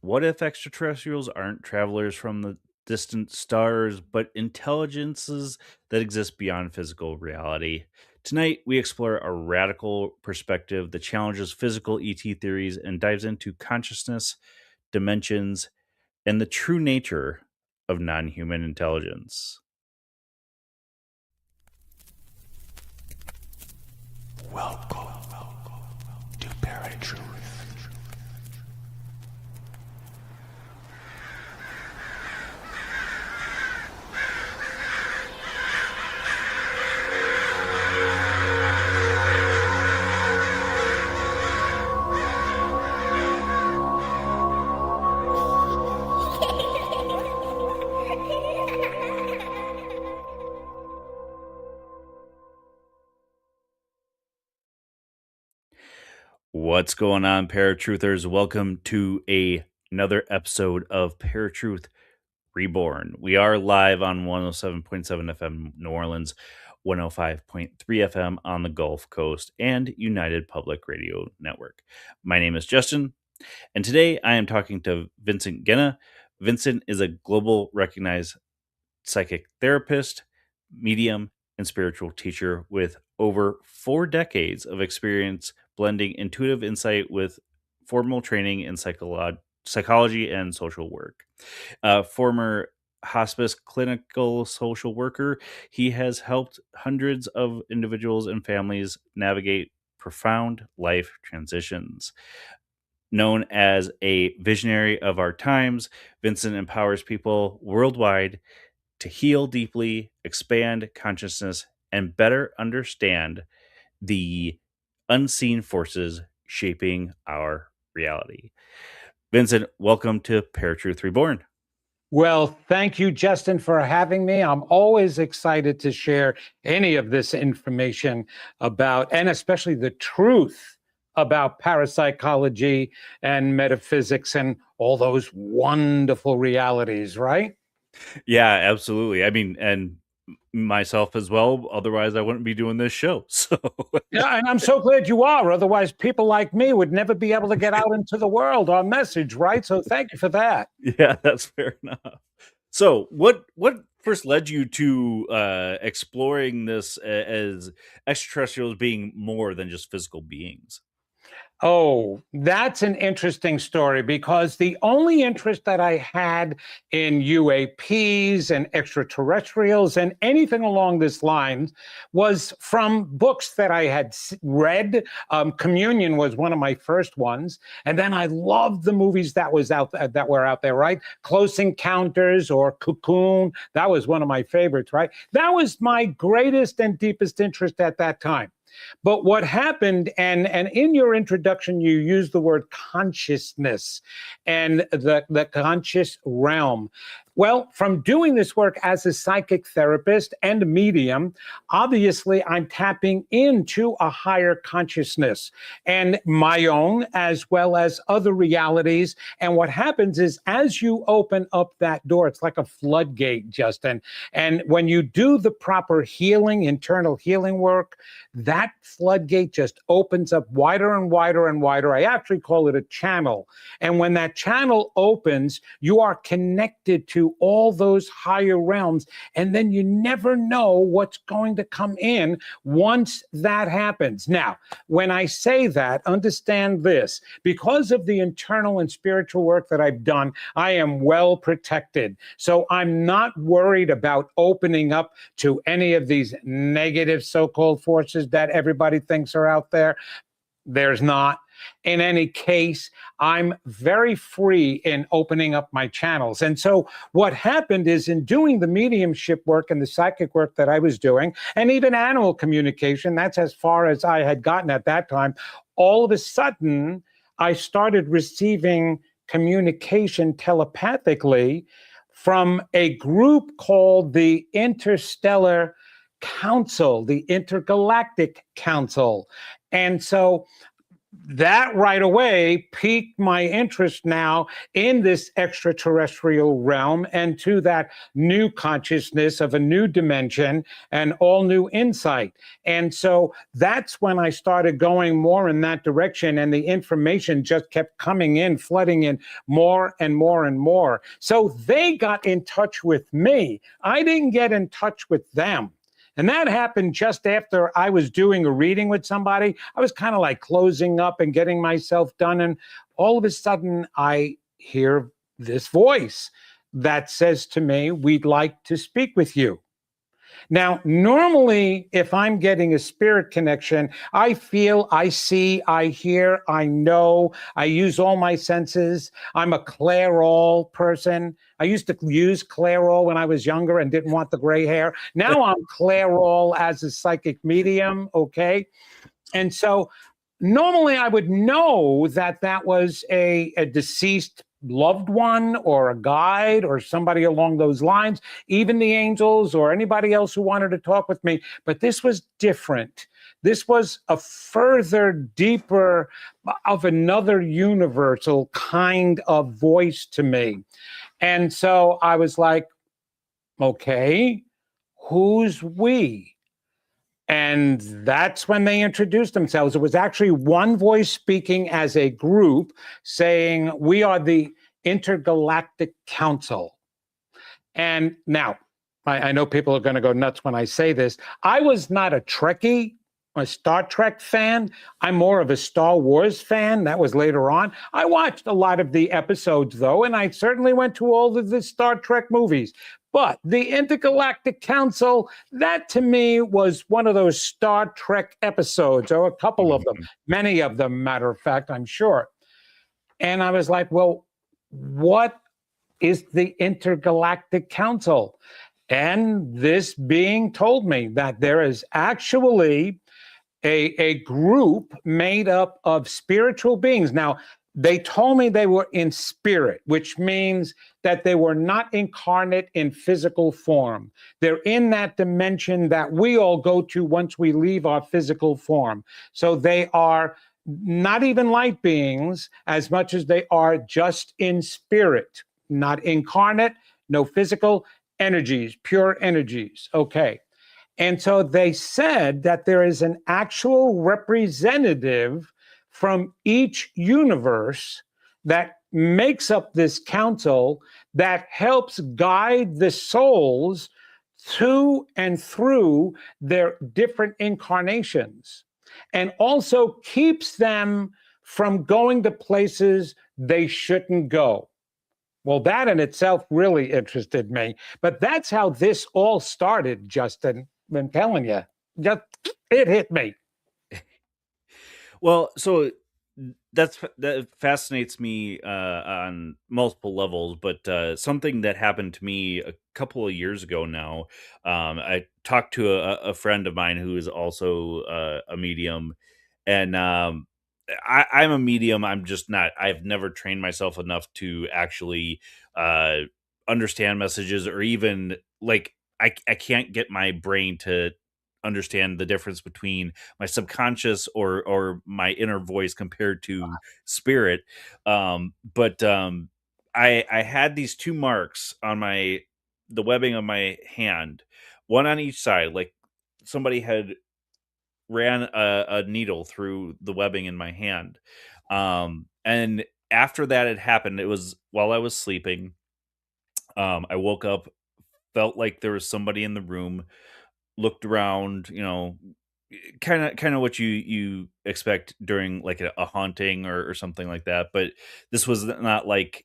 What if extraterrestrials aren't travelers from the distant stars, but intelligences that exist beyond physical reality? Tonight, we explore a radical perspective that challenges physical ET theories and dives into consciousness, dimensions, and the true nature of non human intelligence. Welcome to ParaTruth. What's going on, Paratruthers? Welcome to another episode of ParaTruth Reborn. We are live on 107.7 FM New Orleans, 105.3 FM on the Gulf Coast, and United Public Radio Network. My name is Justin, and today I am talking to Vincent Genna. Vincent is a global recognized psychic therapist, medium, and spiritual teacher with over 4 decades of experience blending intuitive insight with formal training in psychology and social work. Former hospice clinical social worker, he has helped hundreds of individuals and families navigate profound life transitions. Known as a visionary of our times, Vincent empowers people worldwide to heal deeply, expand consciousness, and better understand the unseen forces shaping our reality. Vincent, welcome to ParaTruth Reborn. Well, thank you, Justin, for having me. I'm always excited to share any of this information about, and especially the truth about parapsychology and metaphysics and all those wonderful realities, right? Yeah, absolutely. I mean, and myself as well. Otherwise, I wouldn't be doing this show. So, Yeah, and I'm so glad you are. Otherwise, people like me would never be able to get out into the world, our message, right? So thank you for that. yeah, that's fair enough. So, what first led you to exploring this as extraterrestrials being more than just physical beings? Oh, that's an interesting story because the only interest that I had in UAPs and extraterrestrials and anything along this line was from books that I had read. Communion was one of my first ones, and then I loved the movies that were out there. Right, Close Encounters or Cocoon. That was one of my favorites. Right, that was my greatest and deepest interest at that time. But what happened, and in your introduction, you used the word consciousness and the conscious realm. Well, from doing this work as a psychic therapist and a medium, obviously I'm tapping into a higher consciousness and my own as well as other realities. And what happens is as you open up that door, it's like a floodgate, Justin. And when you do the proper healing, internal healing work, that floodgate just opens up wider and wider and wider. I actually call it a channel. And when that channel opens, you are connected to all those higher realms. And then you never know what's going to come in once that happens. Now, when I say that, understand this. Because of the internal and spiritual work that I've done, I am well protected. So I'm not worried about opening up to any of these negative so-called forces that everybody thinks are out there. There's not. In any case, I'm very free in opening up my channels. And so what happened is in doing the mediumship work and the psychic work that I was doing, and even animal communication, that's as far as I had gotten at that time, all of a sudden, I started receiving communication telepathically from a group called the Interstellar Council, the Intergalactic Council. And so that right away piqued my interest now in this extraterrestrial realm and to that new consciousness of a new dimension and all new insight. And so that's when I started going more in that direction, and the information just kept coming in, flooding in more and more and more. So they got in touch with me. I didn't get in touch with them. And that happened just after I was doing a reading with somebody. I was kind of like closing up and getting myself done. And all of a sudden, I hear this voice that says to me, "We'd like to speak with you." Now, normally, if I'm getting a spirit connection, I feel, I see, I hear, I know, I use all my senses. I'm a clairol person. I used to use clairol when I was younger and didn't want the gray hair. Now I'm clairol as a psychic medium, okay? And so normally I would know that that was a deceased loved one or a guide or somebody along those lines, even the angels or anybody else who wanted to talk with me. But this was different. This was a further, deeper, of another universal kind of voice to me. And so I was like, okay, who's we? And that's when they introduced themselves. It was actually one voice speaking as a group saying, "We are the Intergalactic Council." And now, I know people are going to go nuts when I say this. I was not a Trekkie, a Star Trek fan. I'm more of a Star Wars fan. That was later on. I watched a lot of the episodes, though, and I certainly went to all of the Star Trek movies. But the Intergalactic Council, that to me was one of those Star Trek episodes, or a couple of them, Mhm. many of them, matter of fact, I'm sure. And I was like, well, what is the Intergalactic Council? And this being told me that there is actually a group made up of spiritual beings. Now, they told me they were in spirit, which means that they were not incarnate in physical form. They're in that dimension that we all go to once we leave our physical form. So they are not even light beings as much as they are just in spirit, not incarnate, no physical energies, pure energies. Okay. And so they said that there is an actual representative from each universe that makes up this council that helps guide the souls to and through their different incarnations and also keeps them from going to places they shouldn't go. Well, that in itself really interested me. But that's how this all started, Justin. I'm telling you, just it hit me. Well, so that fascinates me on multiple levels, but something that happened to me a couple of years ago now. I talked to a friend of mine who is also a medium, and I'm a medium. I'm just not. I've never trained myself enough to actually uh, understand messages, or even like I can't get my brain to understand the difference between my subconscious or my inner voice compared to spirit. But I had these two marks on the webbing of my hand, one on each side, like somebody had ran a needle through the webbing in my hand. And after that had happened, it was while I was sleeping. I woke up, felt like there was somebody in the room, looked around, kind of what you expect during like a haunting or something like that. But this was not like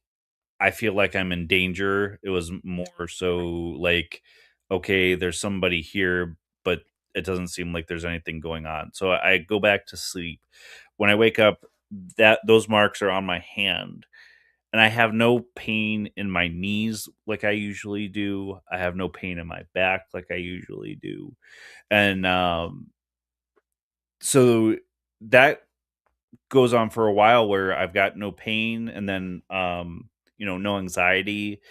I feel like I'm in danger. It was more so like, okay, there's somebody here, but it doesn't seem like there's anything going on. So I go back to sleep. When I wake up, that those marks are on my hand, and I have no pain in my knees like I usually do. I have no pain in my back like I usually do. And so that goes on for a while where I've got no pain, and then no anxiety.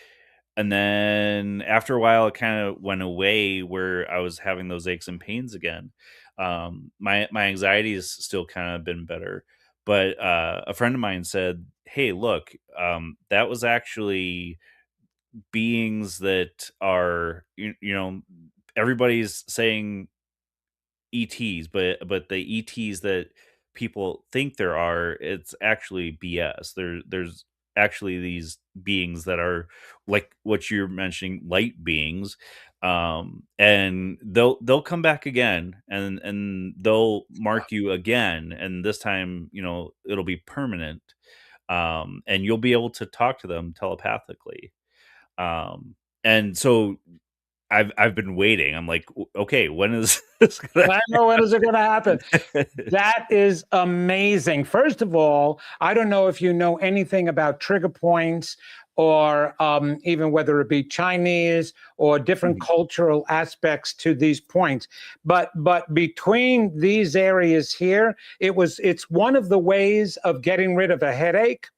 And then after a while it kind of went away where I was having those aches and pains again. My anxiety has still kind of been better, But a friend of mine said, "Hey, look, that was actually beings that are everybody's saying ETs, but the ETs that people think there are, it's actually BS. There's actually these beings that are like what you're mentioning, light beings, and they'll come back again, and they'll mark you again, and this time, it'll be permanent, and you'll be able to talk to them telepathically. And so I've been waiting. I'm like, okay, when is this gonna I know, when is it going to happen? That is amazing. First of all, I don't know if you know anything about trigger points or even whether it be Chinese or different Mhm. cultural aspects to these points. But between these areas here, it's one of the ways of getting rid of a headache.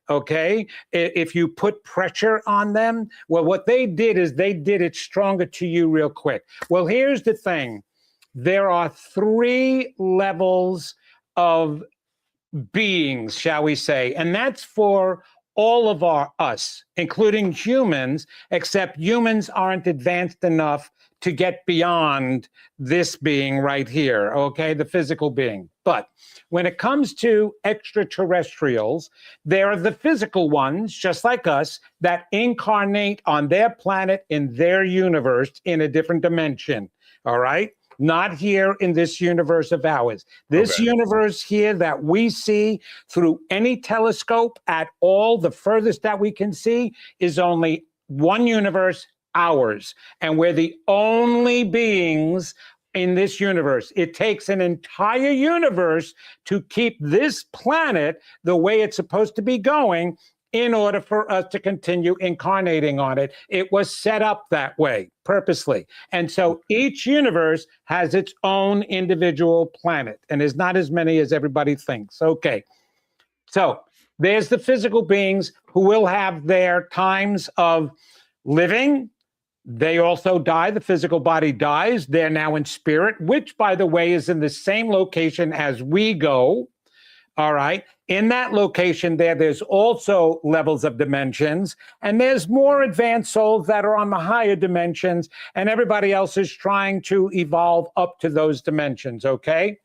Okay, if you put pressure on them, well, what they did is they did it stronger to you real quick. Well, here's the thing: there are three levels of beings, shall we say, and that's for all of us, including humans, except humans aren't advanced enough to get beyond this being right here, okay, the physical being. But when it comes to extraterrestrials, there are the physical ones, just like us, that incarnate on their planet in their universe in a different dimension. All right, not here in this universe of ours. This Okay. universe here that we see through any telescope at all, the furthest that we can see, is only one universe, ours. And we're the only beings in this universe. It takes an entire universe to keep this planet the way it's supposed to be going in order for us to continue incarnating on it. It was set up that way purposely. And so each universe has its own individual planet, and there's not as many as everybody thinks. Okay. So there's the physical beings who will have their times of living. They also die. The physical body dies. They're now in spirit, which, by the way, is in the same location as we go. All right. In that location there's also levels of dimensions, and there's more advanced souls that are on the higher dimensions, and everybody else is trying to evolve up to those dimensions. Okay.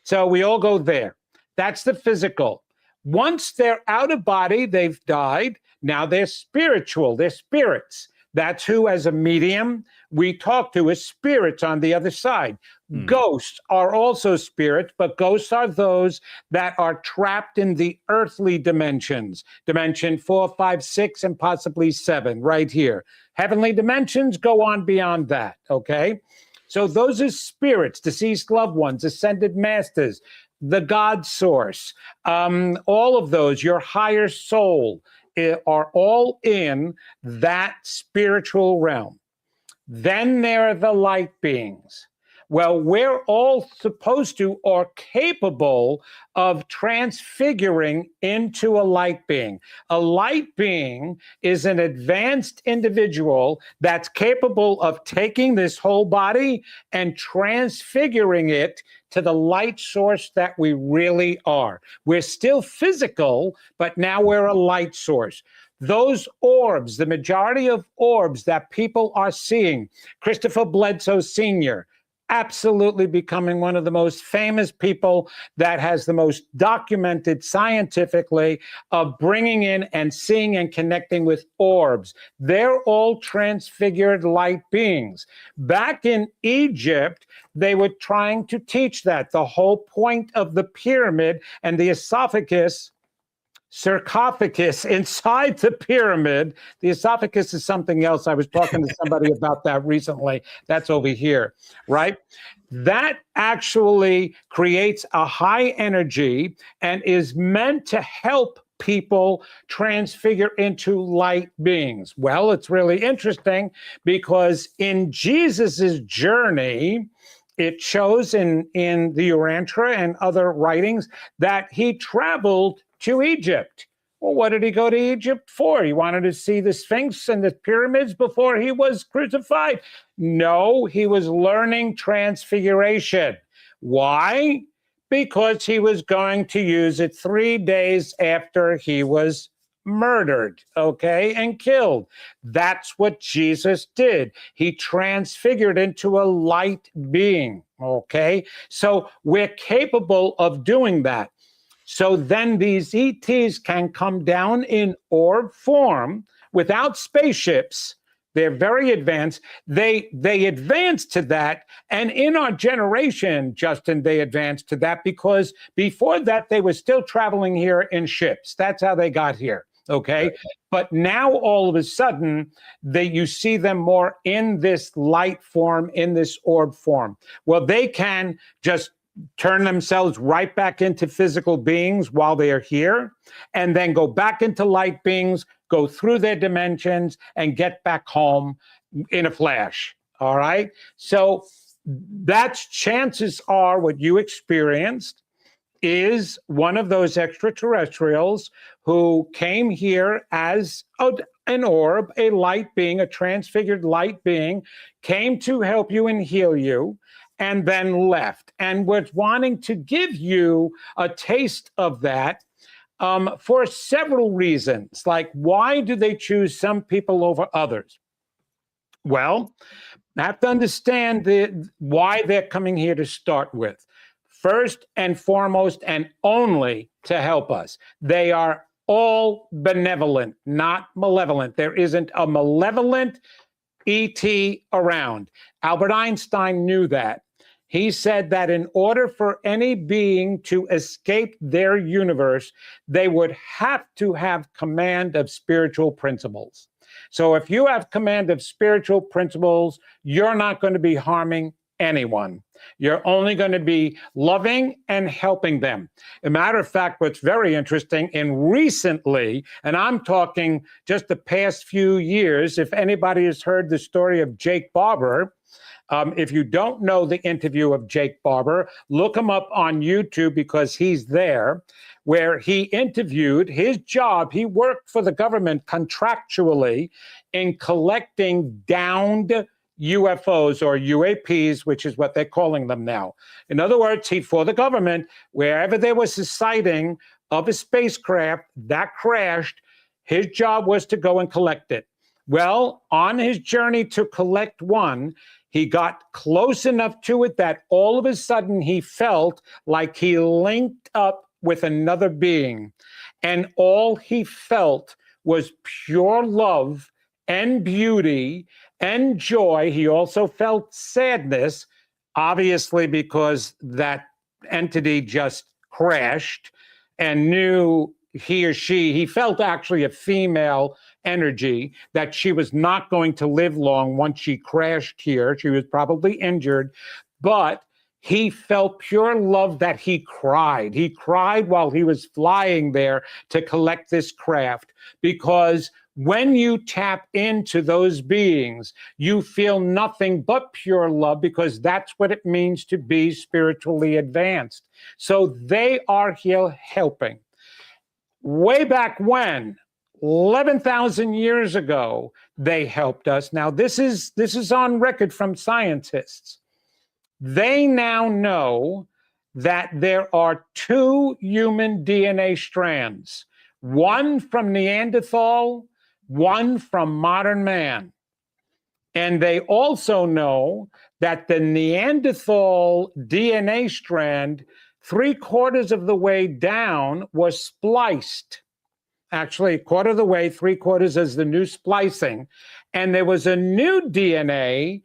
So we all go there. That's the physical. Once they're out of body, they've died. Now they're spiritual, they're spirits. That's who, as a medium, we talk to as spirits on the other side. Hmm. Ghosts are also spirits, but ghosts are those that are trapped in the earthly dimensions, dimension 4, 5, 6, and possibly 7, right here. Heavenly dimensions go on beyond that, okay? So those are spirits, deceased loved ones, ascended masters, the God source, all of those, your higher soul, are all in that spiritual realm. Then there are the light beings. Well, we're all supposed to or capable of transfiguring into a light being. A light being is an advanced individual that's capable of taking this whole body and transfiguring it to the light source that we really are. We're still physical, but now we're a light source. Those orbs, the majority of orbs that people are seeing, Christopher Bledsoe Sr., absolutely becoming one of the most famous people that has the most documented scientifically of bringing in and seeing and connecting with orbs. They're all transfigured light beings. Back in Egypt, they were trying to teach that. The whole point of the pyramid and the sarcophagus inside the pyramid. The esophagus is something else. I was talking to somebody about that recently. That's over here, right? That actually creates a high energy and is meant to help people transfigure into light beings. Well, it's really interesting because in Jesus's journey, it shows in the Urantia and other writings that he traveled to Egypt. Well, what did he go to Egypt for? He wanted to see the Sphinx and the pyramids before he was crucified? No, he was learning transfiguration. Why? because he was going to use it 3 days after he was murdered, okay, and killed. That's what Jesus did. He transfigured into a light being, okay? So we're capable of doing that. So then these ETs can come down in orb form without spaceships. They're very advanced. They advanced to that. And in our generation, Justin, they advanced to that because before that, they were still traveling here in ships. That's how they got here. Okay. But now all of a sudden, you see them more in this light form, in this orb form. Well, they can just turn themselves right back into physical beings while they are here, and then go back into light beings, go through their dimensions, and get back home in a flash. All right. So that's, chances are, what you experienced is one of those extraterrestrials who came here as an orb, a light being, a transfigured light being, came to help you and heal you, and then left, and was wanting to give you a taste of that for several reasons. Like, why do they choose some people over others? Well, I have to understand why they're coming here to start with. First and foremost, and only to help us. They are all benevolent, not malevolent. There isn't a malevolent ET around. Albert Einstein knew that. He said that in order for any being to escape their universe, they would have to have command of spiritual principles. So if you have command of spiritual principles, you're not going to be harming anyone. You're only going to be loving and helping them. As a matter of fact, what's very interesting, and recently, and I'm talking just the past few years, if anybody has heard the story of Jake Barber, if you don't know the interview of Jake Barber, look him up on YouTube because he's there, where he interviewed his job. He worked for the government contractually in collecting downed UFOs or UAPs, which is what they're calling them now. In other words, for the government, wherever there was a sighting of a spacecraft that crashed, his job was to go and collect it. Well, on his journey to collect one, he got close enough to it that all of a sudden he felt like he linked up with another being. And all he felt was pure love and beauty and joy. He also felt sadness, obviously, because that entity just crashed, and knew he felt actually a female energy, that she was not going to live long once she crashed here. She was probably injured, but he felt pure love that he cried. He cried while he was flying there to collect this craft, because when you tap into those beings, you feel nothing but pure love, because that's what it means to be spiritually advanced. So they are here helping. Way back when, 11,000 years ago, they helped us. Now, this is on record from scientists. They now know that there are 2 human DNA strands, one from Neanderthal, one from modern man. And they also know that the Neanderthal DNA strand, 3/4 of the way down, was spliced. Actually, a quarter of the way, 3/4 is the new splicing. And there was a new DNA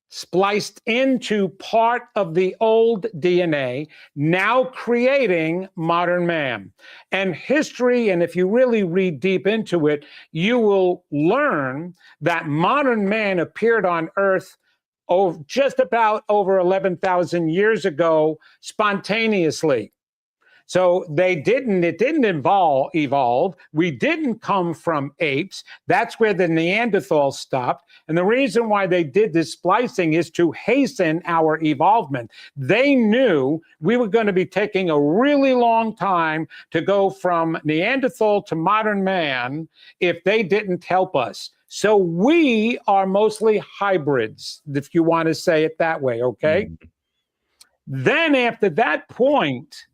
spliced into part of the old DNA, now creating modern man. And history, and if you really read deep into it, you will learn that modern man appeared on Earth just about over 11,000 years ago, spontaneously. So it didn't evolve. We didn't come from apes. That's where the Neanderthals stopped. And the reason why they did this splicing is to hasten our evolvement. They knew we were going to be taking a really long time to go from Neanderthal to modern man if they didn't help us. So we are mostly hybrids, if you want to say it that way, okay? Then after that point,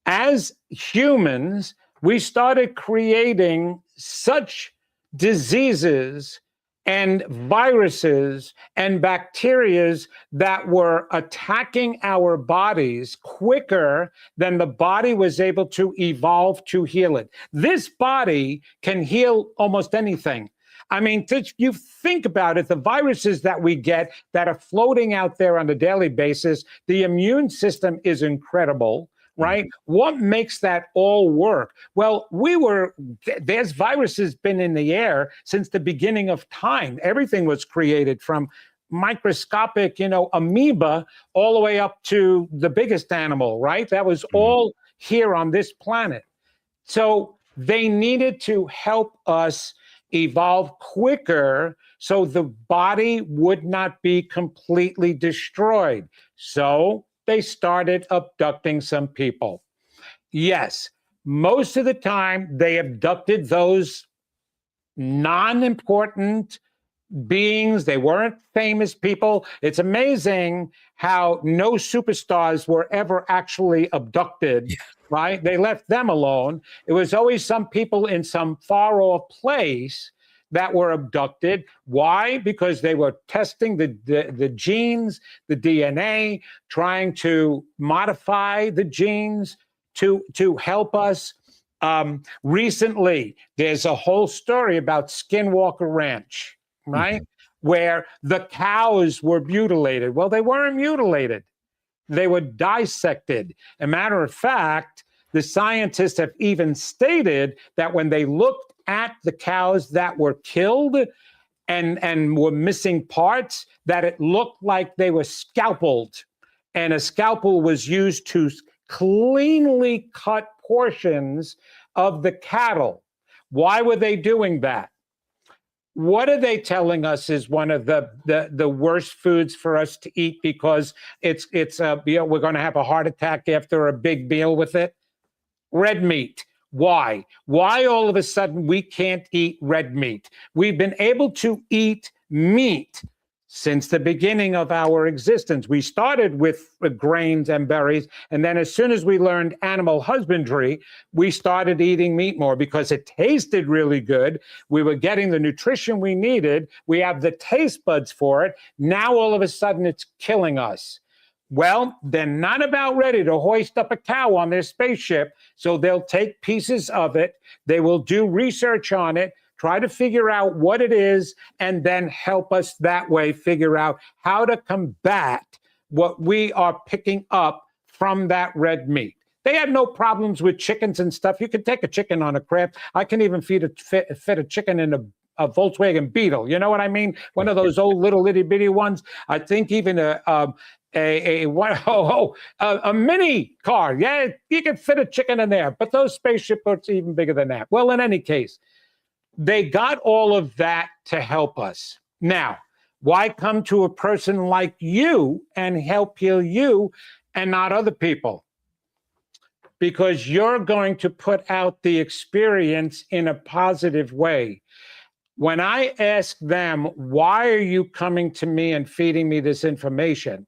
as humans, we started creating such diseases and viruses and bacterias that were attacking our bodies quicker than the body was able to evolve to heal it. This body can heal almost anything. I mean, you think about it, the viruses that we get that are floating out there on a daily basis, the immune system is incredible, right? What makes that all work? Well, there's viruses been in the air since the beginning of time. Everything was created from microscopic, amoeba all the way up to the biggest animal, right? That was all here on this planet. So they needed to help us evolve quicker so the body would not be completely destroyed. So they started abducting some people. Yes, most of the time they abducted those non-important beings. They weren't famous people. It's amazing how no superstars were ever actually abducted, right? They left them alone. It was always some people in some far off place that were abducted. Why? Because they were testing the genes, the DNA, trying to modify the genes to help us. Recently, there's a whole story about Skinwalker Ranch, right? Where the cows were mutilated. Well, they weren't mutilated. They were dissected. As a matter of fact, the scientists have even stated that when they looked at the cows that were killed and were missing parts, that it looked like they were scalpeled. And a scalpel was used to cleanly cut portions of the cattle. Why were they doing that? What are they telling us is one of the worst foods for us to eat because it's we're going to have a heart attack after a big meal with it? Red meat. Why? Why all of a sudden we can't eat red meat? We've been able to eat meat since the beginning of our existence. We started with grains and berries, and then as soon as we learned animal husbandry, we started eating meat more because it tasted really good. We were getting the nutrition we needed. We have the taste buds for it. Now all of a sudden it's killing us. Well, they're not about ready to hoist up a cow on their spaceship, so they'll take pieces of it. They will do research on it, try to figure out what it is, and then help us that way figure out how to combat what we are picking up from that red meat. They had no problems with chickens and stuff. You can take a chicken on a craft. I can even fit a chicken in a Volkswagen Beetle. You know what I mean? One of those old little itty bitty ones. I think even a mini car. Yeah, you can fit a chicken in there. But those spaceship boats are even bigger than that. Well, in any case, they got all of that to help us. Now, why come to a person like you and help heal you and not other people? Because you're going to put out the experience in a positive way. When I ask them, why are you coming to me and feeding me this information?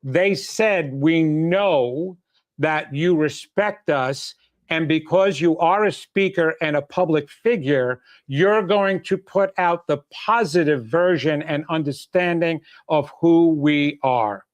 They said, we know that you respect us. And because you are a speaker and a public figure, you're going to put out the positive version and understanding of who we are.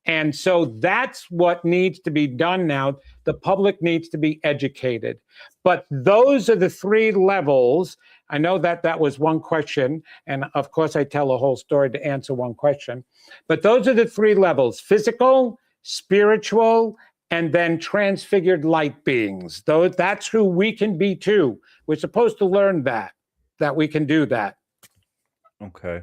And so that's what needs to be done now. The public needs to be educated. But those are the three levels. I know that was one question. And of course, I tell a whole story to answer one question. But those are the three levels: physical, spiritual, and then transfigured light beings. That's who we can be too. We're supposed to learn that we can do that. Okay.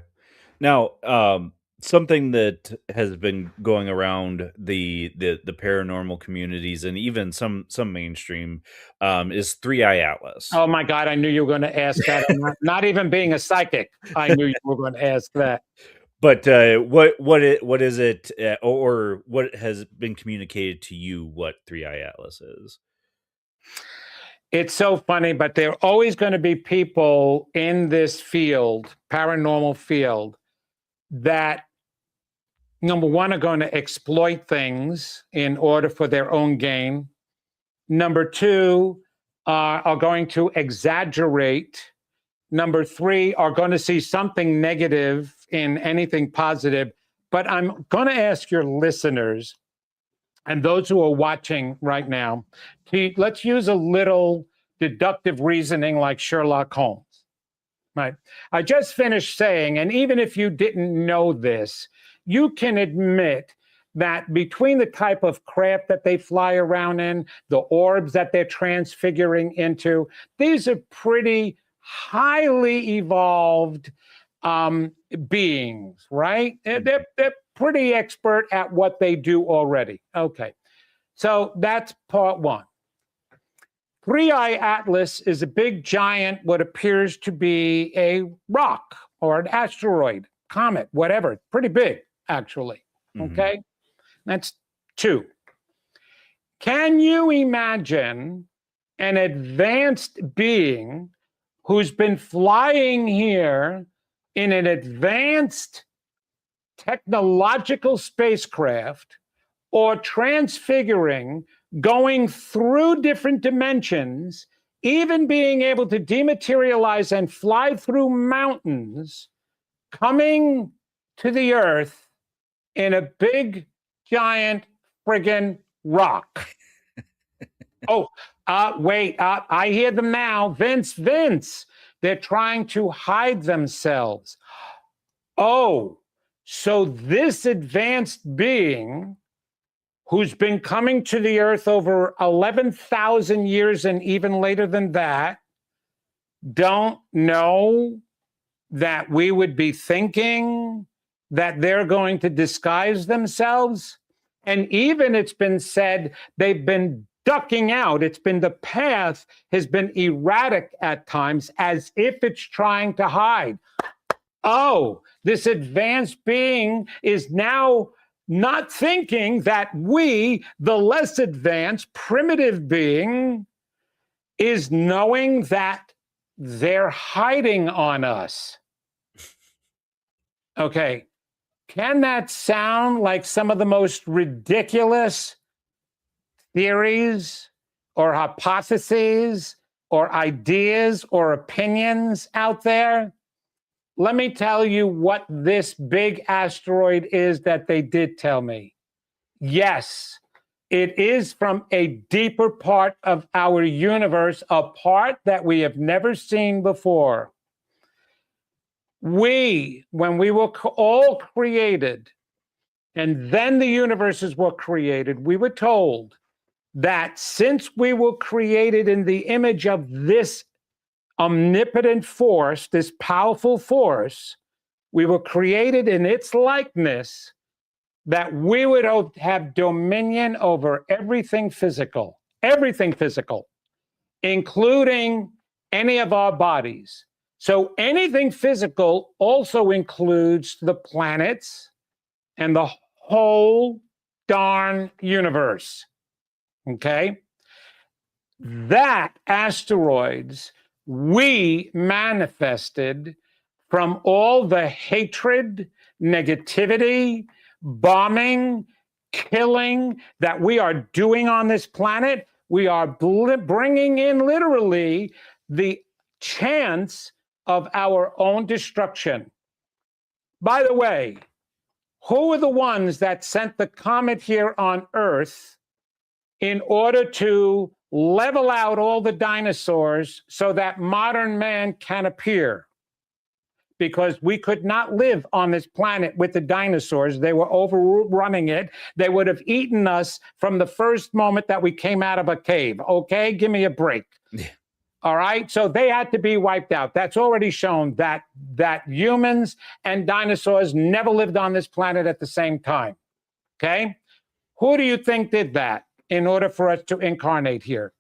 Now, something that has been going around the paranormal communities and even some mainstream is Three Eye Atlas. Oh my God, I knew you were going to ask that. Not even being a psychic, I knew you were going to ask that. But what is it, or what has been communicated to you? What Three Eye Atlas is? It's so funny, but there are always going to be people in this field, paranormal field, that number one, are going to exploit things in order for their own gain. Number two, are going to exaggerate. Number three, are going to see something negative in anything positive. But I'm going to ask your listeners and those who are watching right now, let's use a little deductive reasoning like Sherlock Holmes. Right. I just finished saying, and even if you didn't know this, you can admit that between the type of craft that they fly around in, the orbs that they're transfiguring into, these are pretty highly evolved beings, right? They're pretty expert at what they do already. Okay, so that's part one. Three-Eye Atlas is a big giant, what appears to be a rock or an asteroid, comet, whatever. Pretty big, actually. Okay, that's two. Can you imagine an advanced being who's been flying here in an advanced technological spacecraft or transfiguring, going through different dimensions, even being able to dematerialize and fly through mountains, coming to the Earth in a big, giant, friggin' rock? Wait, I hear them now. Vince, they're trying to hide themselves. Oh, so this advanced being who's been coming to the Earth over 11,000 years and even later than that, don't know that we would be thinking that they're going to disguise themselves? And even it's been said they've been ducking out. It's been, the path has been erratic at times, as if it's trying to hide. Oh, this advanced being is now not thinking that we, the less advanced, primitive being, is knowing that they're hiding on us. Okay, can that sound like some of the most ridiculous theories or hypotheses or ideas or opinions out there? Let me tell you what this big asteroid is that they did tell me. Yes, it is from a deeper part of our universe, a part that we have never seen before. When we were all created, and then the universes were created, we were told that since we were created in the image of this omnipotent force, this powerful force, we were created in its likeness, that we would have dominion over everything physical, including any of our bodies. So anything physical also includes the planets and the whole darn universe. Okay? That asteroids we manifested from all the hatred, negativity, bombing, killing that we are doing on this planet. We are bringing in literally the chance of our own destruction. By the way, who are the ones that sent the comet here on Earth in order to level out all the dinosaurs so that modern man can appear? Because we could not live on this planet with the dinosaurs. They were overrunning it. They would have eaten us from the first moment that we came out of a cave. Okay, give me a break. Yeah. All right, so they had to be wiped out. That's already shown that humans and dinosaurs never lived on this planet at the same time. Okay, who do you think did that in order for us to incarnate here?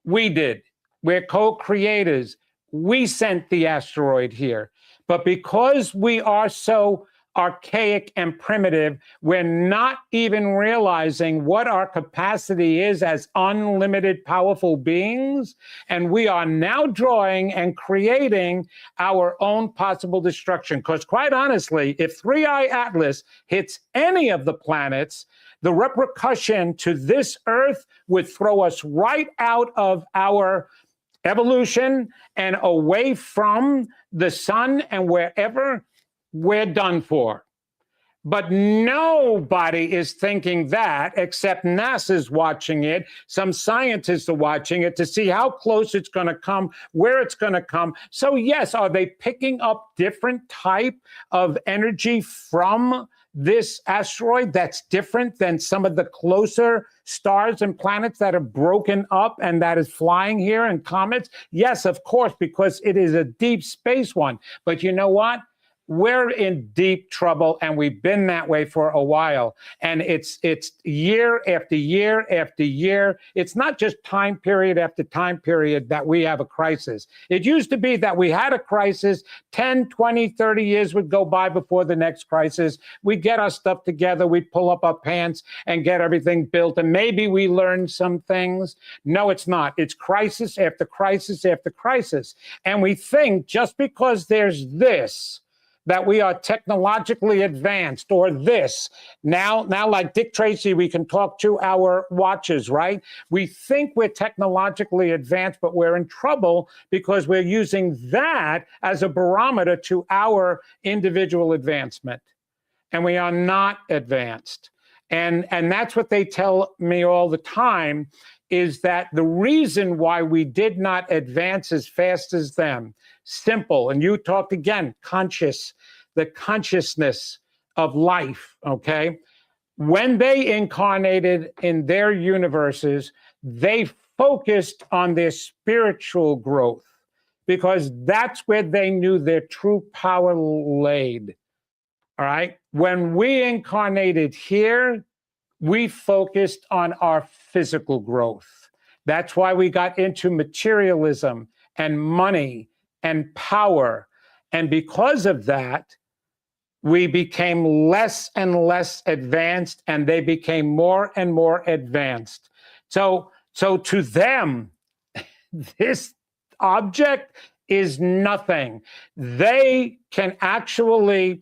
We did. We're co-creators. We sent the asteroid here. But because we are so archaic and primitive. We're not even realizing what our capacity is as unlimited, powerful beings. And we are now drawing and creating our own possible destruction. Because quite honestly, if 3I Atlas hits any of the planets, the repercussion to this Earth would throw us right out of our evolution and away from the sun, and wherever we're done for. But nobody is thinking that except NASA's watching it. Some scientists are watching it to see how close it's going to come, where it's going to come. So yes, are they picking up different type of energy from this asteroid that's different than some of the closer stars and planets that have broken up and that is flying here, and comets? Yes, of course, because it is a deep space one. But you know what? We're in deep trouble, and we've been that way for a while. And it's year after year after year. It's not just time period after time period that we have a crisis. It used to be that we had a crisis, 10, 20, 30 years would go by before the next crisis. We'd get our stuff together, we'd pull up our pants and get everything built, and maybe we learned some things. No, it's not. It's crisis after crisis after crisis. And we think just because there's this, that we are technologically advanced, or this. Now, like Dick Tracy, we can talk to our watches, right? We think we're technologically advanced, but we're in trouble because we're using that as a barometer to our individual advancement. And we are not advanced. And that's what they tell me all the time, is that the reason why we did not advance as fast as them, simple, and you talked again, the consciousness of life, okay? When they incarnated in their universes, they focused on their spiritual growth because that's where they knew their true power laid, all right? When we incarnated here, we focused on our physical growth. That's why we got into materialism and money and power. And because of that, we became less and less advanced, and they became more and more advanced. So to them, this object is nothing. They can actually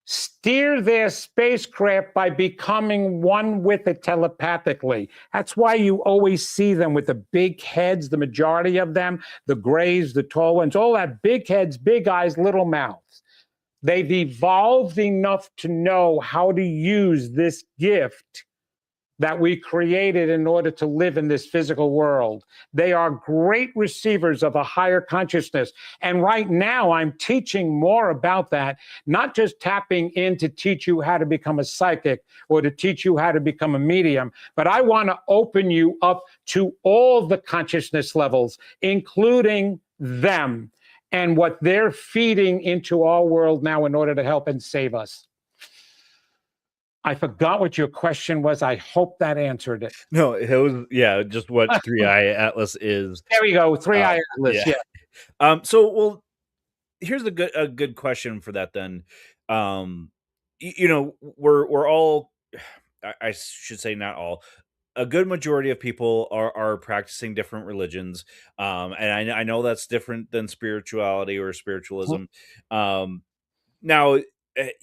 steer their spacecraft by becoming one with it telepathically. That's why you always see them with the big heads, the majority of them, the grays, the tall ones, all that big heads, big eyes, little mouths. They've evolved enough to know how to use this gift that we created in order to live in this physical world. They are great receivers of a higher consciousness. And right now I'm teaching more about that, not just tapping in to teach you how to become a psychic or to teach you how to become a medium, but I want to open you up to all the consciousness levels, including them and what they're feeding into our world now in order to help and save us. I forgot what your question was. I hope that answered it. No, it was, yeah, just what 3I Atlas is. There we go, 3I Atlas, yeah. So, well, here's a good question for that then. You know, we're all, I should say not all, a good majority of people are practicing different religions. And I know that's different than spirituality or spiritualism. Now,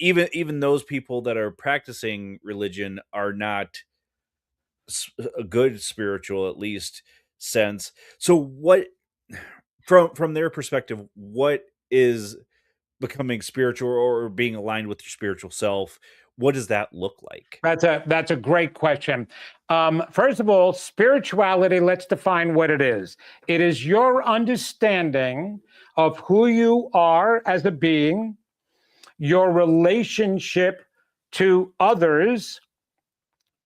even those people that are practicing religion are not a good spiritual, at least, sense. So what, from their perspective, what is becoming spiritual or being aligned with your spiritual self? What does that look like? That's a great question. First of all, spirituality, let's define what it is. It is your understanding of who you are as a being, your relationship to others,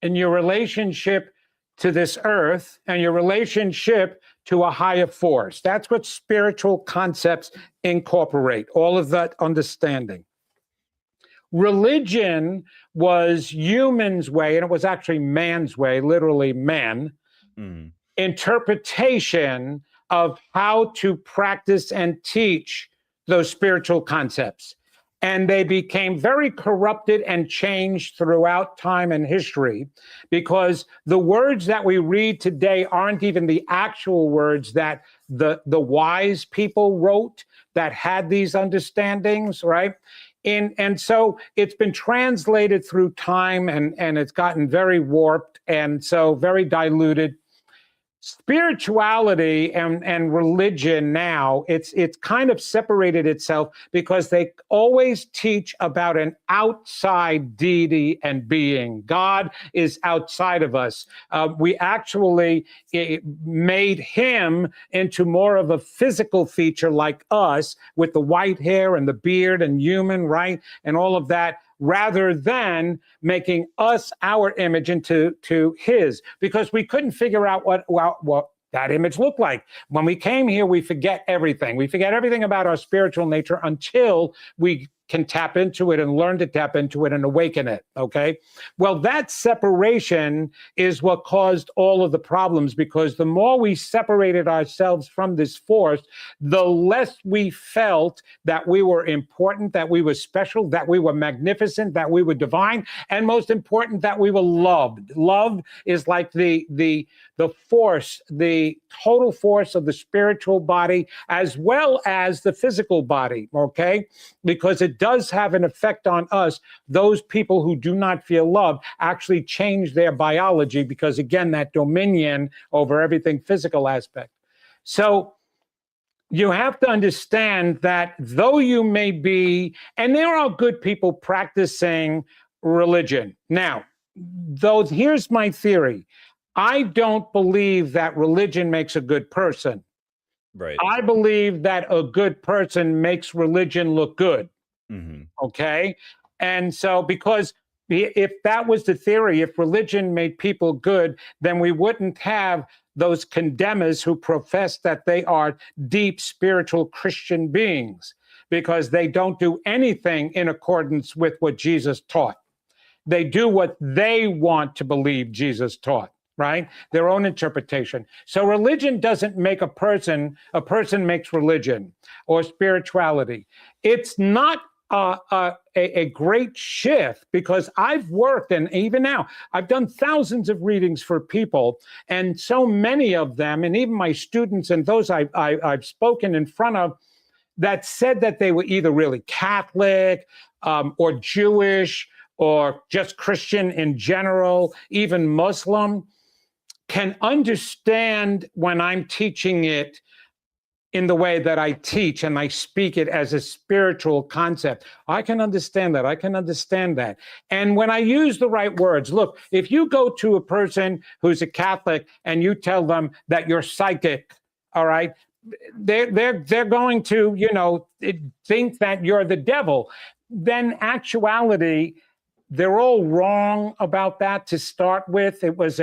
and your relationship to this earth, and your relationship to a higher force. That's what spiritual concepts incorporate, all of that understanding. Religion was humans' way, and it was actually man's way, literally man, interpretation of how to practice and teach those spiritual concepts. and they became very corrupted and changed throughout time and history, because the words that we read today aren't even the actual words that the wise people wrote that had these understandings, right? And so it's been translated through time, and it's gotten very warped and so very diluted. Spirituality and religion now, it's kind of separated itself, because they always teach about an outside deity and being. God is outside of us. We actually made him into more of a physical feature like us, with the white hair and the beard and human, right? And all of that, rather than making us our image into his, because we couldn't figure out what that image looked like. When we came here, we forget everything. We forget everything about our spiritual nature until we can tap into it and learn to tap into it and awaken it, okay? Well, that separation is what caused all of the problems, because the more we separated ourselves from this force, the less we felt that we were important, that we were special, that we were magnificent, that we were divine, and most important, that we were loved. Love is like the force, the total force of the spiritual body as well as the physical body, okay? Because it does have an effect on us. Those people who do not feel love actually change their biology, because again, that dominion over everything physical aspect. So you have to understand that though you may be, and there are good people practicing religion. Now, though, here's my theory. I don't believe that religion makes a good person. Right. I believe that a good person makes religion look good. Mm-hmm. Okay. And so, because if that was the theory, if religion made people good, then we wouldn't have those condemners who profess that they are deep spiritual Christian beings, because they don't do anything in accordance with what Jesus taught. They do what they want to believe Jesus taught, right? Their own interpretation. So religion doesn't make a person makes religion or spirituality. It's not a great shift, because I've worked, and even now, I've done thousands of readings for people, and so many of them, and even my students and those I've spoken in front of, that said that they were either really Catholic or Jewish or just Christian in general, even Muslim, can understand when I'm teaching it in the way that I teach, and I speak it as a spiritual concept. I can understand that. I can understand that. And when I use the right words, look, if you go to a person who's a Catholic and you tell them that you're psychic, all right, they're going to, think that you're the devil. Then actuality, they're all wrong about that to start with. It was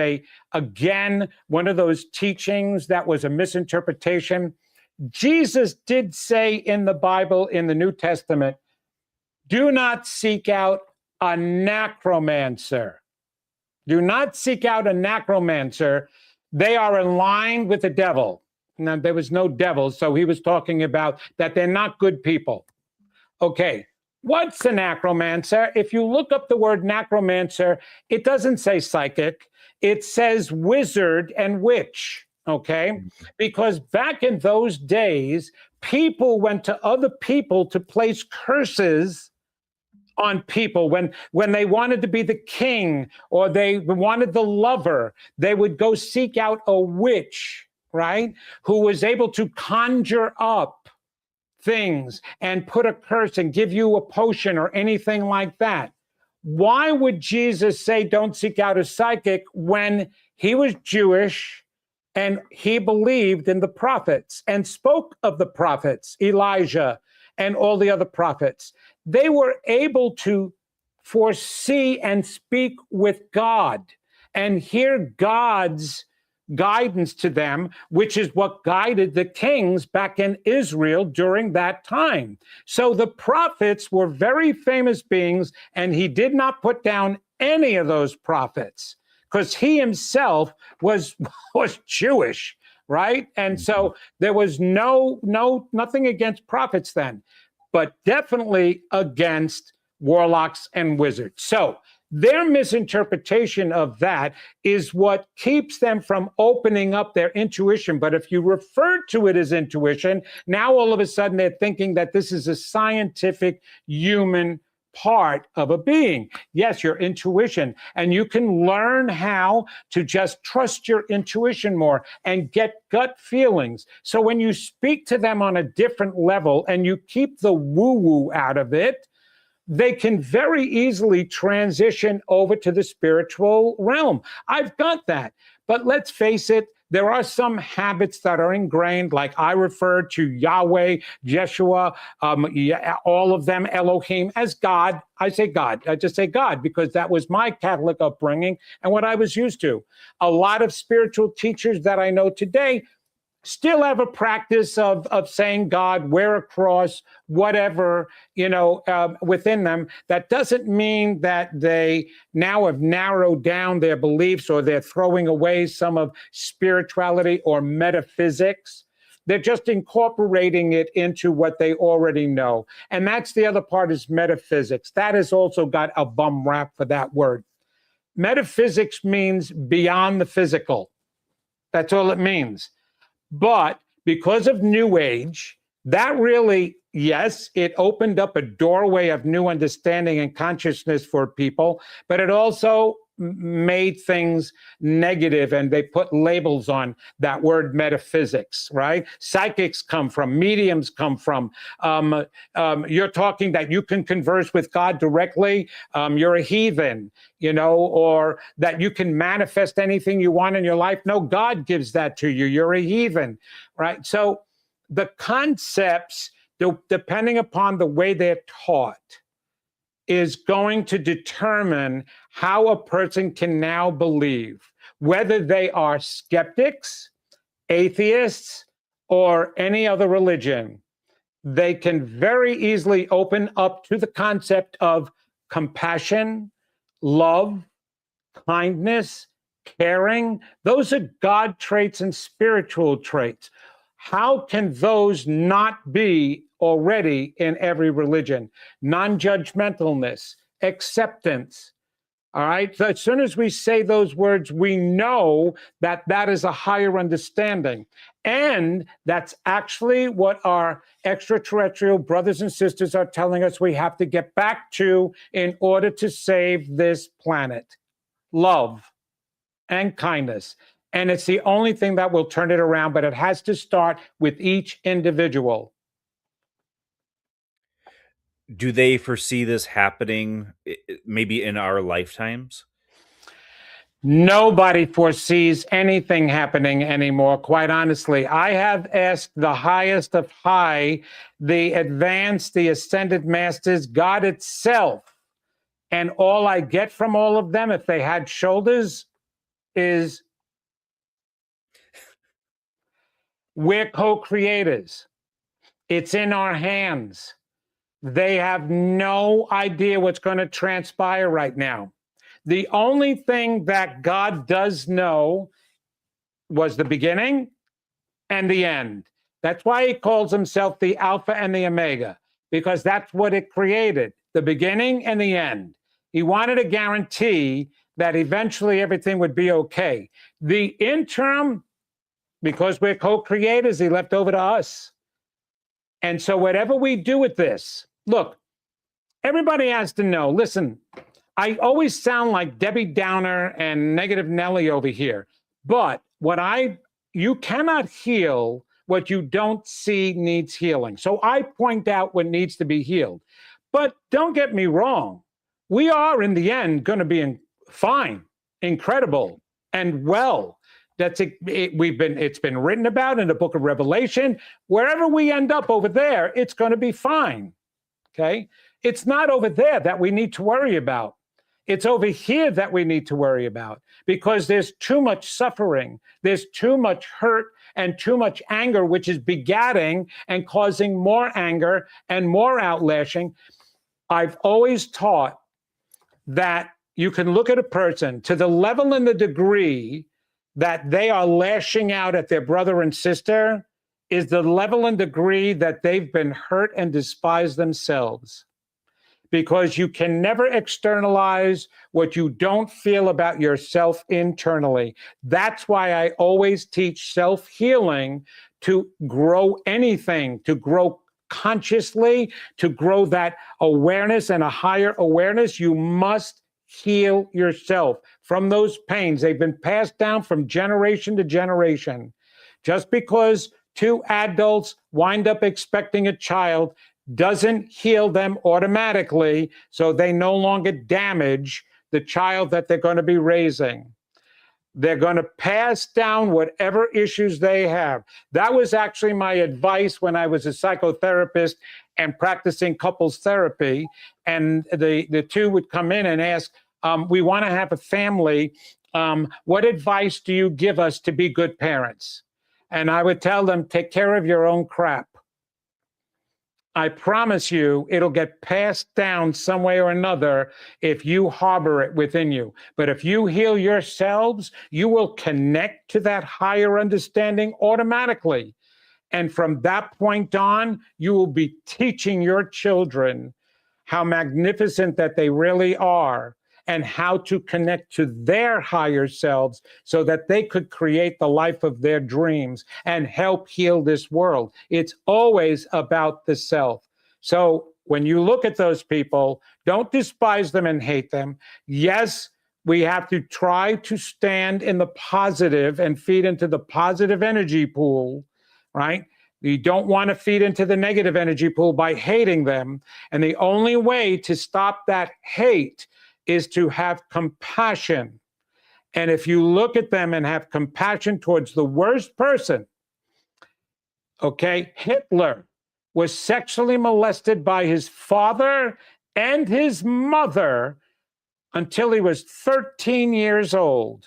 again, one of those teachings that was a misinterpretation. Jesus did say in the Bible, in the New Testament, do not seek out a necromancer. Do not seek out a necromancer. They are aligned with the devil. Now, there was no devil, so he was talking about that they're not good people. Okay, what's a necromancer? If you look up the word necromancer, it doesn't say psychic. It says wizard and witch. Okay, because back in those days, people went to other people to place curses on people. When they wanted to be the king or they wanted the lover, they would go seek out a witch, right, who was able to conjure up things and put a curse and give you a potion or anything like that. Why would Jesus say don't seek out a psychic when he was Jewish and he believed in the prophets and spoke of the prophets, Elijah and all the other prophets? They were able to foresee and speak with God and hear God's guidance to them, which is what guided the kings back in Israel during that time. So the prophets were very famous beings, and he did not put down any of those prophets, because he himself was Jewish, right? And so there was nothing against prophets then. but definitely against warlocks and wizards. So their misinterpretation of that is what keeps them from opening up their intuition. But if you refer to it as intuition, now all of a sudden they're thinking that this is a scientific human part of a being. Yes, your intuition. And you can learn how to just trust your intuition more and get gut feelings. So when you speak to them on a different level and you keep the woo-woo out of it, they can very easily transition over to the spiritual realm. I've got that. But let's face it, there are some habits that are ingrained, like I refer to Yahweh, Yeshua, all of them, Elohim, as God. I say God. I just say God because that was my Catholic upbringing and what I was used to. A lot of spiritual teachers that I know today still have a practice of saying God, wear a cross, whatever, within them. That doesn't mean that they now have narrowed down their beliefs or they're throwing away some of spirituality or metaphysics. They're just incorporating it into what they already know. And that's the other part is metaphysics. That has also got a bum rap for that word. Metaphysics means beyond the physical. That's all it means. But because of New Age, that really, yes, it opened up a doorway of new understanding and consciousness for people, but it also made things negative and they put labels on that word metaphysics, right? Psychics come from, mediums come from. You're talking that you can converse with God directly. You're a heathen, or that you can manifest anything you want in your life. No, God gives that to you. You're a heathen, right? So the concepts, depending upon the way they're taught, is going to determine how a person can now believe, whether they are skeptics, atheists, or any other religion. They can very easily open up to the concept of compassion, love, kindness, caring. Those are God traits and spiritual traits. How can those not be already in every religion? Non-judgmentalness, acceptance. All right. So as soon as we say those words, we know that that is a higher understanding. And that's actually what our extraterrestrial brothers and sisters are telling us we have to get back to in order to save this planet. Love and kindness. And it's the only thing that will turn it around, but it has to start with each individual. Do they foresee this happening maybe in our lifetimes? Nobody foresees anything happening anymore, quite honestly. I have asked the highest of high, the advanced, the ascended masters, God itself. And all I get from all of them, if they had shoulders, is we're co-creators. It's in our hands. They have no idea what's going to transpire right now. The only thing that God does know was the beginning and the end. That's why he calls himself the Alpha and the Omega, because that's what it created, the beginning and the end. He wanted a guarantee that eventually everything would be okay. The interim, because we're co-creators, he left over to us. And so whatever we do with this, look, everybody has to know, listen, I always sound like Debbie Downer and Negative Nelly over here, but you cannot heal what you don't see needs healing. So I point out what needs to be healed. But don't get me wrong, we are in the end going to be fine, incredible, and well. It's been written about in the book of Revelation. Wherever we end up over there, it's going to be fine. Okay? It's not over there that we need to worry about. It's over here that we need to worry about because there's too much suffering. There's too much hurt and too much anger, which is begatting and causing more anger and more outlashing. I've always taught that you can look at a person to the level and the degree that they are lashing out at their brother and sister is the level and degree that they've been hurt and despised themselves. Because you can never externalize what you don't feel about yourself internally. That's why I always teach self-healing to grow anything, to grow consciously, to grow that awareness and a higher awareness. You must heal yourself from those pains. They've been passed down from generation to generation. Just because two adults wind up expecting a child doesn't heal them automatically, so they no longer damage the child that they're going to be raising. They're going to pass down whatever issues they have. That was actually my advice when I was a psychotherapist and practicing couples therapy. And the two would come in and ask, we want to have a family. What advice do you give us to be good parents? And I would tell them, take care of your own crap. I promise you, it'll get passed down some way or another if you harbor it within you. But if you heal yourselves, you will connect to that higher understanding automatically. And from that point on, you will be teaching your children how magnificent that they really are and how to connect to their higher selves so that they could create the life of their dreams and help heal this world. It's always about the self. So when you look at those people, don't despise them and hate them. Yes, we have to try to stand in the positive and feed into the positive energy pool, right? You don't want to feed into the negative energy pool by hating them. And the only way to stop that hate is to have compassion. And if you look at them and have compassion towards the worst person, okay, Hitler was sexually molested by his father and his mother until he was 13 years old.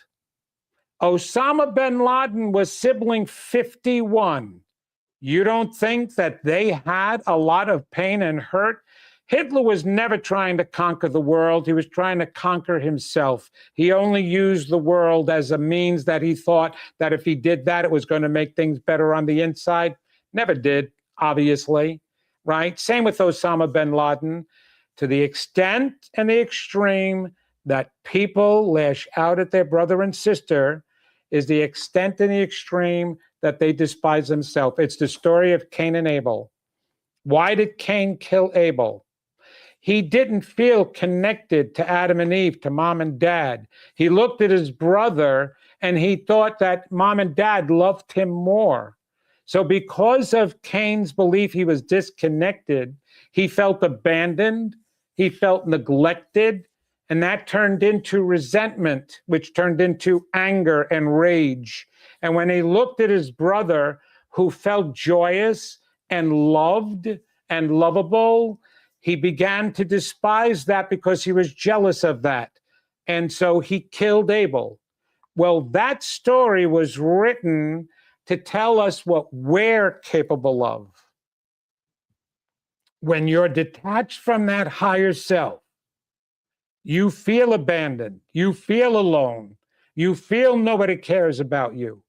Osama bin Laden was sibling 51. You don't think that they had a lot of pain and hurt? Hitler was never trying to conquer the world. He was trying to conquer himself. He only used the world as a means that he thought that if he did that, it was going to make things better on the inside. Never did, obviously, right? Same with Osama bin Laden. To the extent and the extreme that people lash out at their brother and sister is the extent and the extreme that they despise themselves. It's the story of Cain and Abel. Why did Cain kill Abel? He didn't feel connected to Adam and Eve, to mom and dad. He looked at his brother and he thought that mom and dad loved him more. So because of Cain's belief he was disconnected, he felt abandoned, he felt neglected, and that turned into resentment, which turned into anger and rage. And when he looked at his brother, who felt joyous and loved and lovable, he began to despise that because he was jealous of that. And so he killed Abel. Well, that story was written to tell us what we're capable of. When you're detached from that higher self, you feel abandoned, you feel alone, you feel nobody cares about you,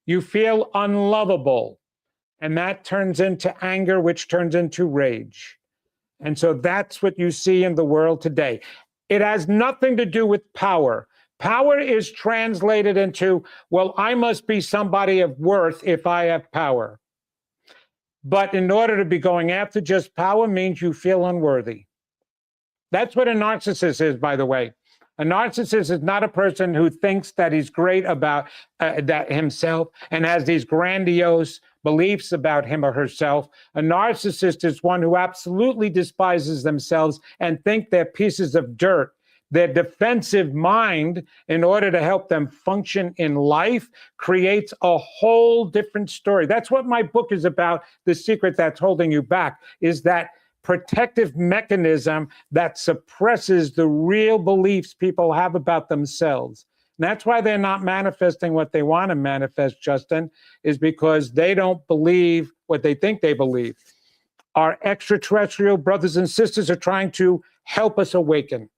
you feel unlovable, and that turns into anger, which turns into rage. And so that's what you see in the world today. It has nothing to do with power. Power is translated into, well, I must be somebody of worth if I have power. But in order to be going after just power means you feel unworthy. That's what a narcissist is, by the way. A narcissist is not a person who thinks that he's great about that himself and has these grandiose beliefs about him or herself. A narcissist is one who absolutely despises themselves and think they're pieces of dirt. Their defensive mind, in order to help them function in life, creates a whole different story. That's what my book is about. The Secret That's Holding You Back is that protective mechanism that suppresses the real beliefs people have about themselves. And that's why they're not manifesting what they want to manifest, Justin, is because they don't believe what they think they believe. Our extraterrestrial brothers and sisters are trying to help us awaken.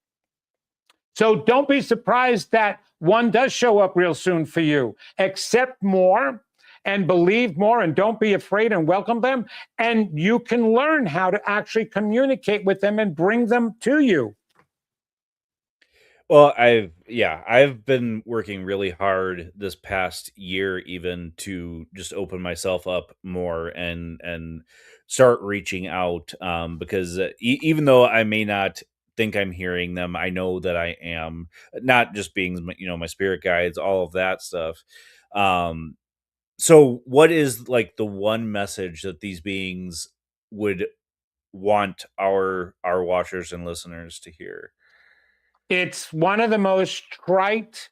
So don't be surprised that one does show up real soon for you. Accept more and believe more and don't be afraid and welcome them. And you can learn how to actually communicate with them and bring them to you. Well, I've been working really hard this past year even to just open myself up more and start reaching out, because even though I may not think I'm hearing them, I know that I am, not just being my spirit guides, all of that stuff. Um, so what is like the one message that these beings would want our watchers and listeners to hear? It's one of the most trite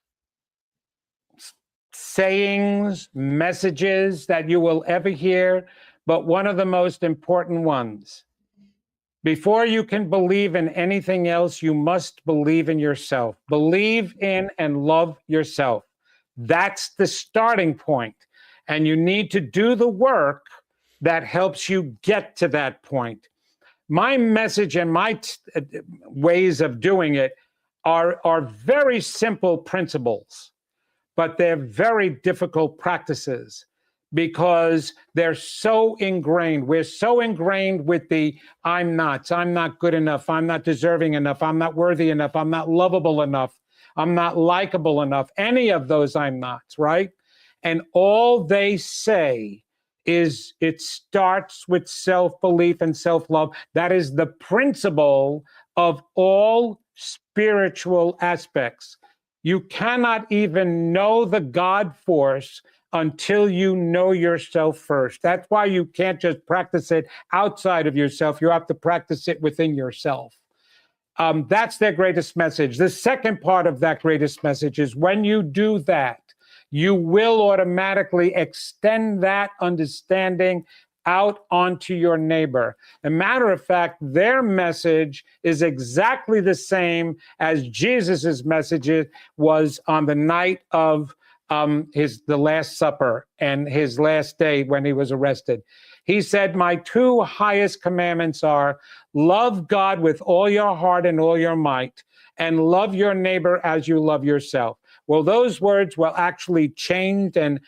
sayings, messages that you will ever hear, but one of the most important ones. Before you can believe in anything else, you must believe in yourself. Believe in and love yourself. That's the starting point. And you need to do the work that helps you get to that point. My message and my ways of doing it are very simple principles, but they're very difficult practices because they're so ingrained. We're so ingrained with the I'm not good enough, I'm not deserving enough, I'm not worthy enough, I'm not lovable enough, I'm not likable enough, any of those I'm nots, right? And all they say is it starts with self-belief and self-love. That is the principle of all spiritual aspects. You cannot even know the God force until you know yourself first. That's why you can't just practice it outside of yourself. You have to practice it within yourself. That's their greatest message. The second part of that greatest message is when you do that, you will automatically extend that understanding out onto your neighbor. As a matter of fact, their message is exactly the same as Jesus's message was on the night of the Last Supper and his last day when he was arrested. He said, my two highest commandments are love God with all your heart and all your might, and love your neighbor as you love yourself. Well, those words were actually changed and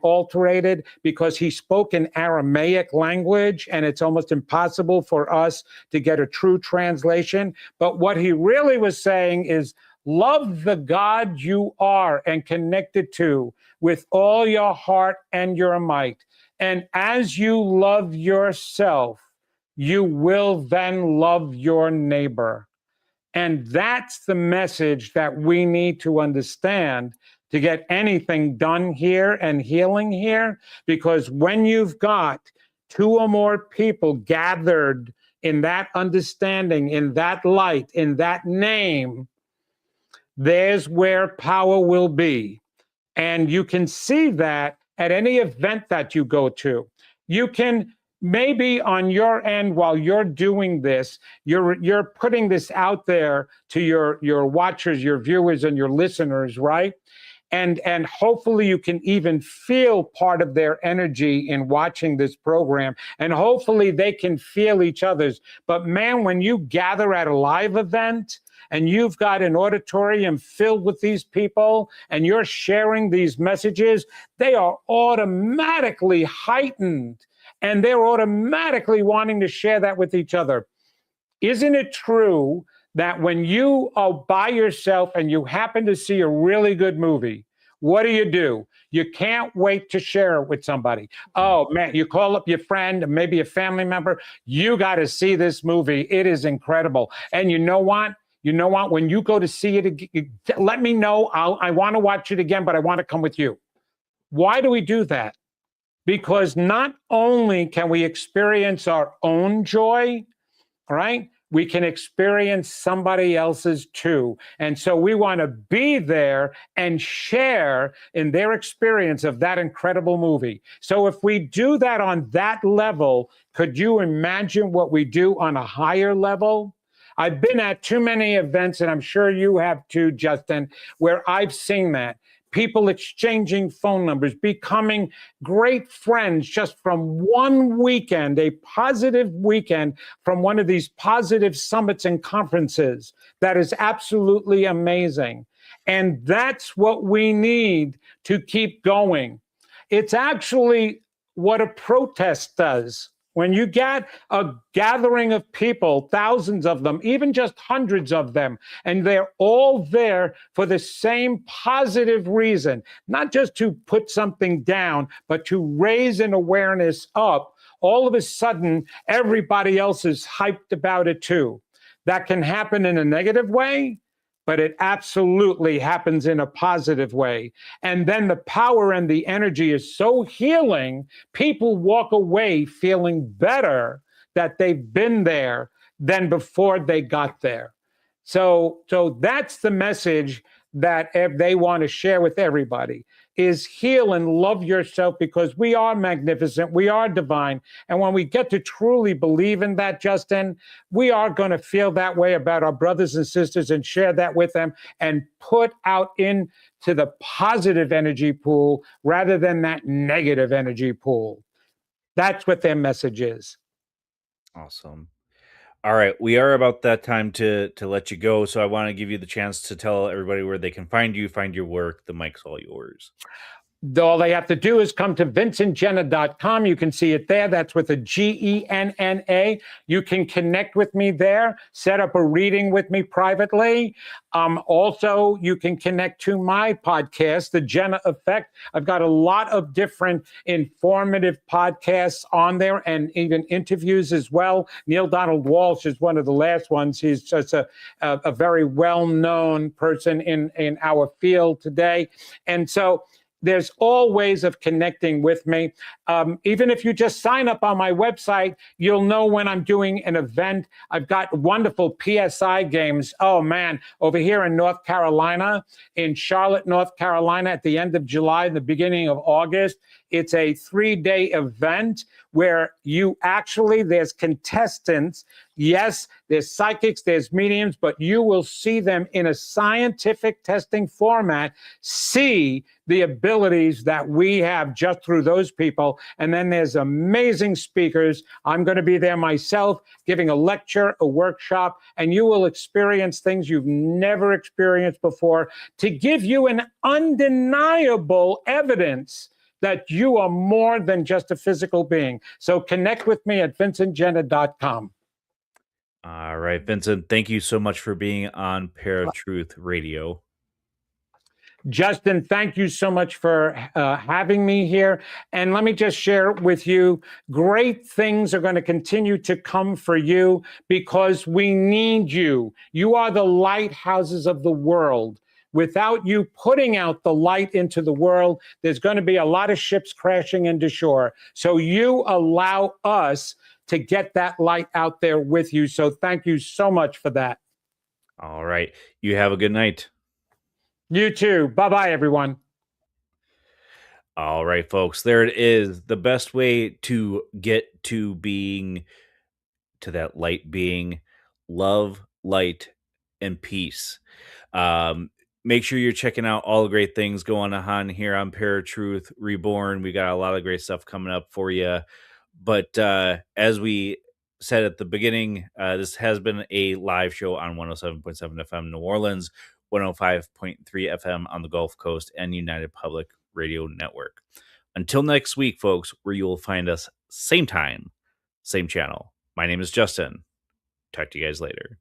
alterated because he spoke in Aramaic language, and it's almost impossible for us to get a true translation. But what he really was saying is love the God you are and connected to with all your heart and your might. And as you love yourself, you will then love your neighbor. And that's the message that we need to understand to get anything done here and healing here. Because when you've got two or more people gathered in that understanding, in that light, in that name, there's where power will be. And you can see that at any event that you go to. You can maybe on your end, while you're doing this, you're putting this out there to your watchers, your viewers, and your listeners, right? And hopefully you can even feel part of their energy in watching this program, and hopefully they can feel each other's. But man, when you gather at a live event and you've got an auditorium filled with these people and you're sharing these messages, they are automatically heightened and they're automatically wanting to share that with each other. Isn't it true that when you are by yourself and you happen to see a really good movie, what do? You can't wait to share it with somebody. Oh, man, you call up your friend, maybe a family member. You got to see this movie. It is incredible. And you know what? When you go to see it, let me know. I want to watch it again, but I want to come with you. Why do we do that? Because not only can we experience our own joy, all right, we can experience somebody else's too. And so we want to be there and share in their experience of that incredible movie. So if we do that on that level, could you imagine what we do on a higher level? I've been at too many events, and I'm sure you have too, Justin, where I've seen that. People exchanging phone numbers, becoming great friends just from one weekend, a positive weekend from one of these positive summits and conferences. That is absolutely amazing. And that's what we need to keep going. It's actually what a protest does. When you get a gathering of people, thousands of them, even just hundreds of them, and they're all there for the same positive reason, not just to put something down, but to raise an awareness up, all of a sudden, everybody else is hyped about it too. That can happen in a negative way, but it absolutely happens in a positive way. And then the power and the energy is so healing, people walk away feeling better that they've been there than before they got there. So that's the message that they want to share with everybody is heal and love yourself because we are magnificent, we are divine. And when we get to truly believe in that, Justin, we are going to feel that way about our brothers and sisters and share that with them and put out into the positive energy pool rather than that negative energy pool. That's what their message is. Awesome. All right, we are about that time to let you go, so I want to give you the chance to tell everybody where they can find you, find your work. The mic's all yours. All they have to do is come to vincentgenna.com. You can see it there. That's with a Genna. You can connect with me there, set up a reading with me privately. Also, you can connect to my podcast, The Genna Effect. I've got a lot of different informative podcasts on there and even interviews as well. Neil Donald Walsh is one of the last ones. He's just a very well-known person in our field today. And so there's all ways of connecting with me. Even if you just sign up on my website, you'll know when I'm doing an event. I've got wonderful PSI games. Oh, man, over here in North Carolina, in Charlotte, North Carolina, at the end of July, the beginning of August. It's a 3-day event where there's contestants. Yes, there's psychics, there's mediums, but you will see them in a scientific testing format, see the abilities that we have just through those people. And then there's amazing speakers. I'm going to be there myself, giving a lecture, a workshop, and you will experience things you've never experienced before to give you an undeniable evidence that you are more than just a physical being. So connect with me at vincentgenna.com. All right, Vincent, thank you so much for being on ParaTruth Radio. Justin, thank you so much for having me here. And let me just share with you, great things are going to continue to come for you because we need you. You are the lighthouses of the world. Without you putting out the light into the world, there's going to be a lot of ships crashing into shore. So you allow us to get that light out there with you. So thank you so much for that. All right. You have a good night. You too. Bye-bye, everyone. All right, folks. There it is. The best way to get to that light being love, light, and peace. Make sure you're checking out all the great things going on here on ParaTruth Reborn. We got a lot of great stuff coming up for you. But as we said at the beginning, this has been a live show on 107.7 FM New Orleans, 105.3 FM on the Gulf Coast, and United Public Radio Network. Until next week, folks, where you will find us same time, same channel. My name is Justin. Talk to you guys later.